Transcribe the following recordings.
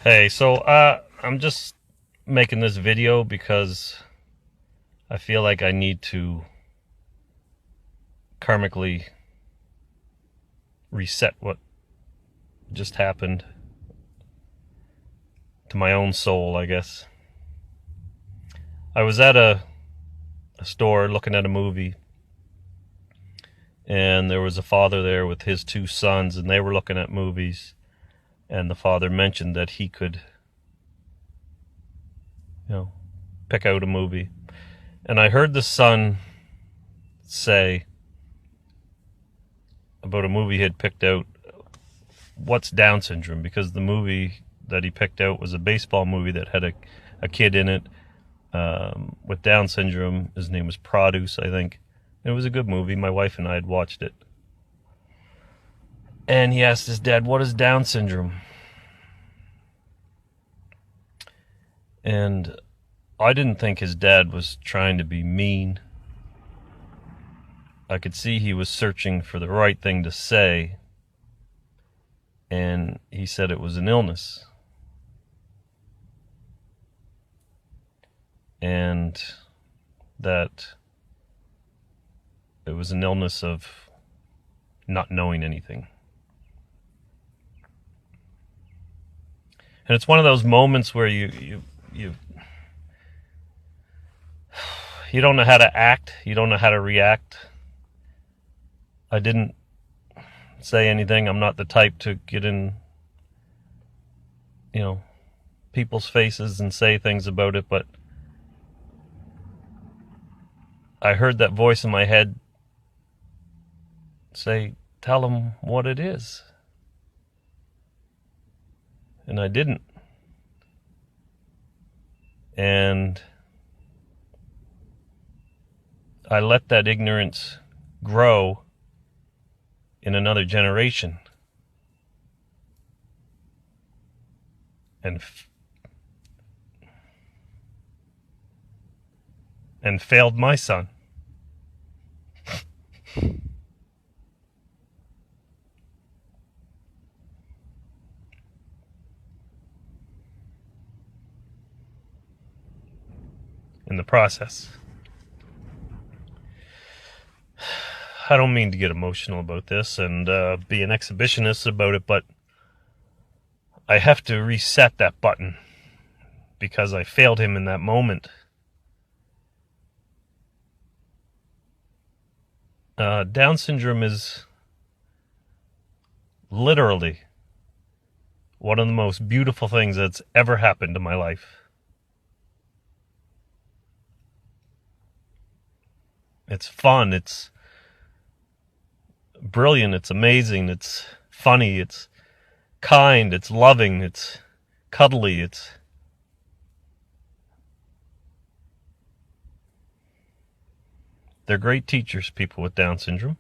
Hey, I'm just making this video because I feel like I need to karmically reset what just happened to my own soul, I guess. I was at a store looking at a movie, and there was a father there with his two sons, and they were looking at movies, and the father mentioned that he could, pick out a movie. And I heard the son say about a movie he had picked out, what's Down syndrome? Because the movie that he picked out was a baseball movie that had a kid in it with Down syndrome. His name was Produce, I think. It was a good movie. My wife and I had watched it. And he asked his dad, what is Down syndrome? And I didn't think his dad was trying to be mean. I could see he was searching for the right thing to say. And he said it was an illness. And that it was an illness of not knowing anything. And it's one of those moments where you don't know how to act, you don't know how to react. I didn't say anything. I'm not the type to get in, people's faces and say things about it, but I heard that voice in my head say, tell him what it is. And I didn't. And I let that ignorance grow in another generation. And failed my son. In the process. I don't mean to get emotional about this and be an exhibitionist about it, but I have to reset that button because I failed him in that moment. Down syndrome is literally one of the most beautiful things that's ever happened to my life. It's fun, it's brilliant, it's amazing, it's funny, it's kind, it's loving, it's cuddly, they're great teachers, people with Down syndrome.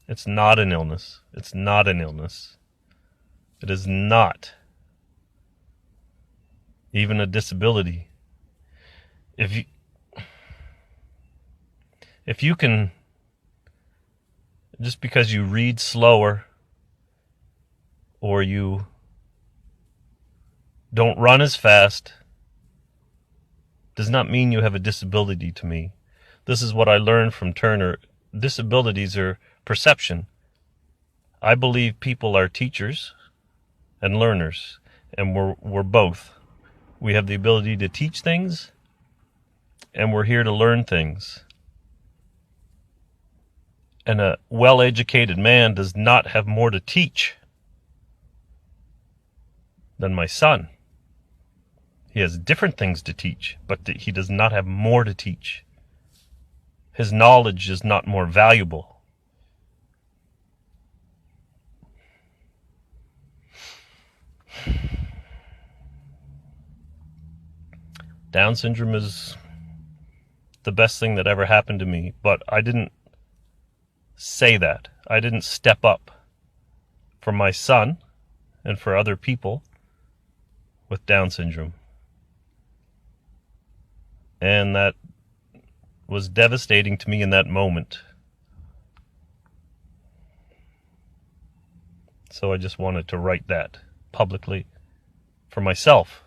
It's not an illness. It's not an illness. It is not even a disability. If you can, just because you read slower or you don't run as fast does not mean you have a disability to me. This is what I learned from Turner. Disabilities are perception. I believe people are teachers and learners, and we're both. We have the ability to teach things, and we're here to learn things. And a well-educated man does not have more to teach than my son. He has different things to teach, but he does not have more to teach. His knowledge is not more valuable. Down syndrome is the best thing that ever happened to me, but I didn't say that. I didn't step up for my son and for other people with Down syndrome. And that was devastating to me in that moment. So I just wanted to write that publicly for myself.